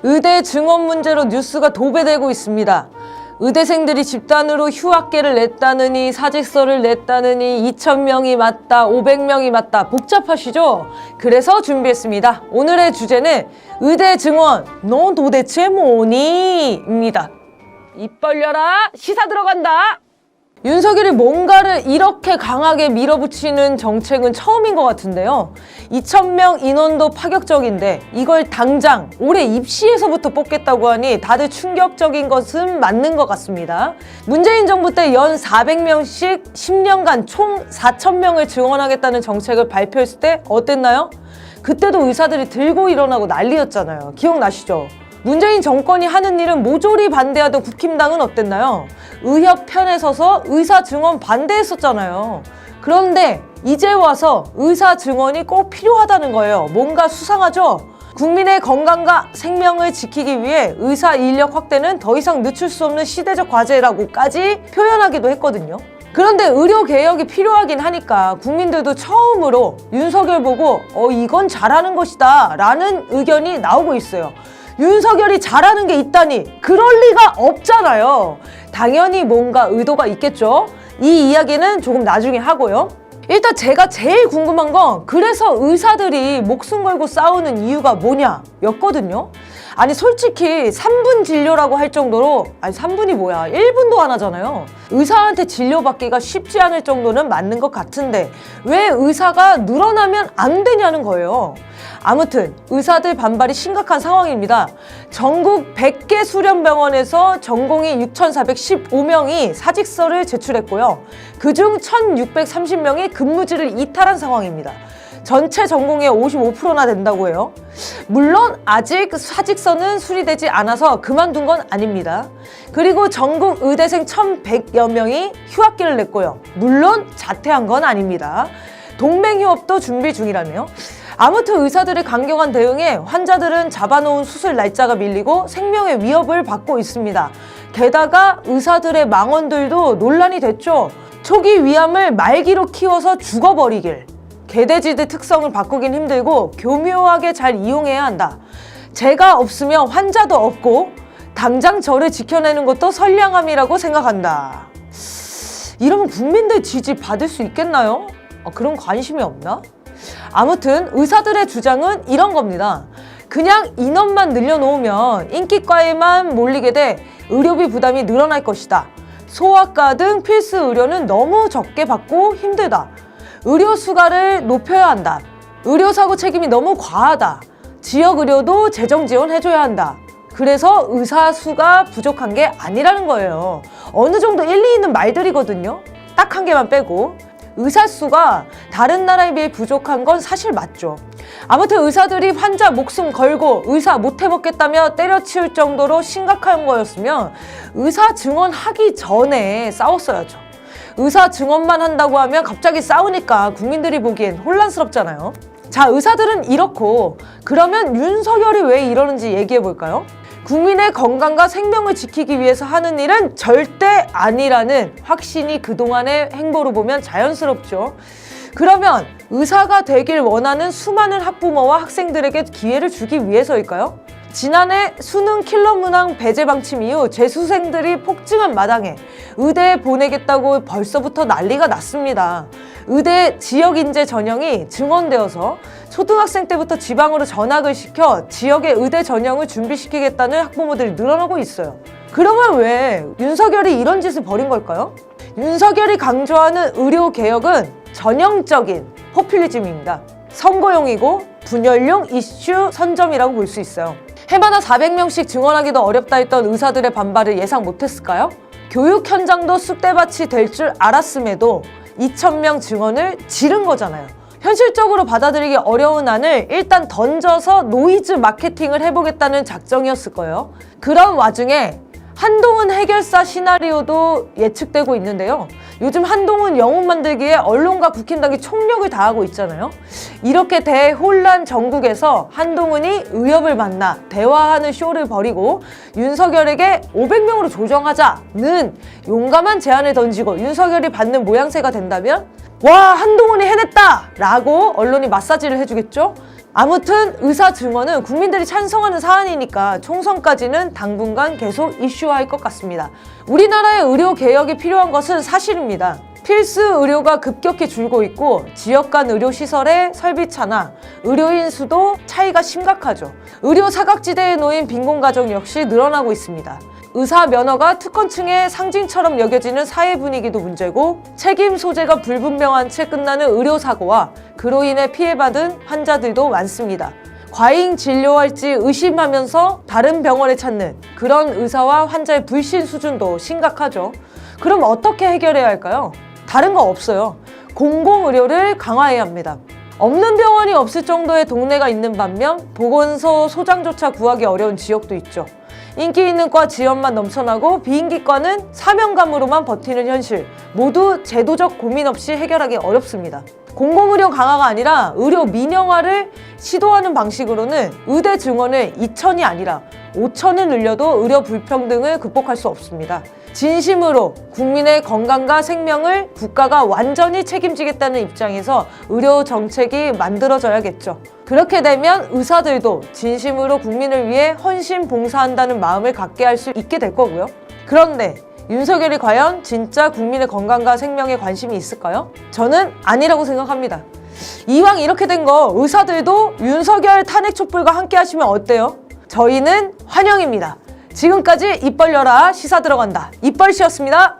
의대 증원 문제로 뉴스가 도배되고 있습니다. 의대생들이 집단으로 휴학계를 냈다느니 사직서를 냈다느니 2,000명이 맞다 500명이 맞다 복잡하시죠? 그래서 준비했습니다. 오늘의 주제는 의대 증원 넌 도대체 뭐니? 입니다. 입 벌려라 시사 들어간다. 윤석열이 뭔가를 이렇게 강하게 밀어붙이는 정책은 처음인 것 같은데요. 2,000명 인원도 파격적인데 이걸 당장 올해 입시에서부터 뽑겠다고 하니 다들 충격적인 것은 맞는 것 같습니다. 문재인 정부 때 연 400명씩 10년간 총 4,000명을 증원하겠다는 정책을 발표했을 때 어땠나요? 그때도 의사들이 들고 일어나고 난리였잖아요. 기억나시죠? 문재인 정권이 하는 일은 모조리 반대하던 국힘당은 어땠나요? 의협 편에 서서 의사 증원 반대했었잖아요. 그런데 이제 와서 의사 증원이 꼭 필요하다는 거예요. 뭔가 수상하죠? 국민의 건강과 생명을 지키기 위해 의사 인력 확대는 더 이상 늦출 수 없는 시대적 과제라고까지 표현하기도 했거든요. 그런데 의료개혁이 필요하긴 하니까 국민들도 처음으로 윤석열 보고 이건 잘하는 것이다 라는 의견이 나오고 있어요. 윤석열이 잘하는 게 있다니 그럴 리가 없잖아요. 당연히 뭔가 의도가 있겠죠. 이 이야기는 조금 나중에 하고요. 일단 제가 제일 궁금한 건 그래서 의사들이 목숨 걸고 싸우는 이유가 뭐냐 였거든요. 아니 솔직히 3분 진료라고 할 정도로 3분이 뭐야 1분도 안 하잖아요. 의사한테 진료받기가 쉽지 않을 정도는 맞는 것 같은데 왜 의사가 늘어나면 안 되냐는 거예요. 아무튼 의사들 반발이 심각한 상황입니다. 전국 100개 수련병원에서 전공의 6,415명이 사직서를 제출했고요. 그중 1,630명이 근무지를 이탈한 상황입니다. 전체 전공의 55%나 된다고 해요. 물론 아직 사직서는 수리되지 않아서 그만둔 건 아닙니다. 그리고 전국 의대생 1,100여 명이 휴학기를 냈고요. 물론 자퇴한 건 아닙니다. 동맹휴업도 준비 중이라네요. 아무튼 의사들의 강경한 대응에 환자들은 잡아놓은 수술 날짜가 밀리고 생명의 위협을 받고 있습니다. 게다가 의사들의 망언들도 논란이 됐죠. 초기 위암을 말기로 키워서 죽어버리길. 개돼지들 특성을 바꾸긴 힘들고 교묘하게 잘 이용해야 한다. 제가 없으면 환자도 없고 당장 저를 지켜내는 것도 선량함이라고 생각한다. 이러면 국민들 지지 받을 수 있겠나요? 그런 관심이 없나? 아무튼 의사들의 주장은 이런 겁니다. 그냥 인원만 늘려놓으면 인기과에만 몰리게 돼 의료비 부담이 늘어날 것이다. 소아과 등 필수 의료는 너무 적게 받고 힘들다. 의료 수가를 높여야 한다. 의료사고 책임이 너무 과하다. 지역의료도 재정 지원해줘야 한다. 그래서 의사 수가 부족한 게 아니라는 거예요. 어느 정도 일리 있는 말들이거든요. 딱 한 개만 빼고. 의사 수가 다른 나라에 비해 부족한 건 사실 맞죠. 아무튼 의사들이 환자 목숨 걸고 의사 못 해먹겠다며 때려치울 정도로 심각한 거였으면 의사 증언하기 전에 싸웠어야죠. 의사 증언만 한다고 하면 갑자기 싸우니까 국민들이 보기엔 혼란스럽잖아요. 자, 의사들은 이렇고 그러면 윤석열이 왜 이러는지 얘기해 볼까요? 국민의 건강과 생명을 지키기 위해서 하는 일은 절대 아니라는 확신이 그동안의 행보로 보면 자연스럽죠. 그러면 의사가 되길 원하는 수많은 학부모와 학생들에게 기회를 주기 위해서일까요? 지난해 수능 킬러 문항 배제 방침 이후 재수생들이 폭증한 마당에 의대에 보내겠다고 벌써부터 난리가 났습니다. 의대 지역인재 전형이 증원되어서 초등학생 때부터 지방으로 전학을 시켜 지역의 의대 전형을 준비시키겠다는 학부모들이 늘어나고 있어요. 그러면 왜 윤석열이 이런 짓을 벌인 걸까요? 윤석열이 강조하는 의료개혁은 전형적인 포퓰리즘입니다. 선거용이고 분열용 이슈 선점이라고 볼 수 있어요. 해마다 400명씩 증원하기도 어렵다 했던 의사들의 반발을 예상 못했을까요? 교육 현장도 쑥대밭이 될 줄 알았음에도 2,000명 증원을 지른 거잖아요. 현실적으로 받아들이기 어려운 안을 일단 던져서 노이즈 마케팅을 해보겠다는 작정이었을 거예요. 그런 와중에 한동훈 해결사 시나리오도 예측되고 있는데요. 요즘 한동훈 영웅 만들기에 언론과 국힘당이 총력을 다하고 있잖아요. 이렇게 대혼란 전국에서 한동훈이 의협을 만나 대화하는 쇼를 벌이고 윤석열에게 500명으로 조정하자는 용감한 제안을 던지고 윤석열이 받는 모양새가 된다면 와, 한동훈이 해냈다! 라고 언론이 마사지를 해주겠죠? 아무튼 의사 증원은 국민들이 찬성하는 사안이니까 총선까지는 당분간 계속 이슈화할 것 같습니다. 우리나라의 의료 개혁이 필요한 것은 사실입니다. 필수 의료가 급격히 줄고 있고 지역 간 의료 시설의 설비차나 의료인 수도 차이가 심각하죠. 의료 사각지대에 놓인 빈곤 가정 역시 늘어나고 있습니다. 의사 면허가 특권층의 상징처럼 여겨지는 사회 분위기도 문제고 책임 소재가 불분명한 채 끝나는 의료사고와 그로 인해 피해받은 환자들도 많습니다. 과잉 진료할지 의심하면서 다른 병원에 찾는 그런 의사와 환자의 불신 수준도 심각하죠. 그럼 어떻게 해결해야 할까요? 다른 거 없어요. 공공의료를 강화해야 합니다. 없는 병원이 없을 정도의 동네가 있는 반면 보건소 소장조차 구하기 어려운 지역도 있죠. 인기 있는 과 지원만 넘쳐나고 비인기과는 사명감으로만 버티는 현실, 모두 제도적 고민 없이 해결하기 어렵습니다. 공공의료 강화가 아니라 의료 민영화를 시도하는 방식으로는 의대 증원을 2,000이 아니라 5,000을 늘려도 의료 불평등을 극복할 수 없습니다. 진심으로 국민의 건강과 생명을 국가가 완전히 책임지겠다는 입장에서 의료 정책이 만들어져야겠죠. 그렇게 되면 의사들도 진심으로 국민을 위해 헌신 봉사한다는 마음을 갖게 할 수 있게 될 거고요. 그런데 윤석열이 과연 진짜 국민의 건강과 생명에 관심이 있을까요? 저는 아니라고 생각합니다. 이왕 이렇게 된 거 의사들도 윤석열 탄핵 촛불과 함께 하시면 어때요? 저희는 환영입니다. 지금까지 입 벌려라 시사 들어간다. 입벌씨였습니다.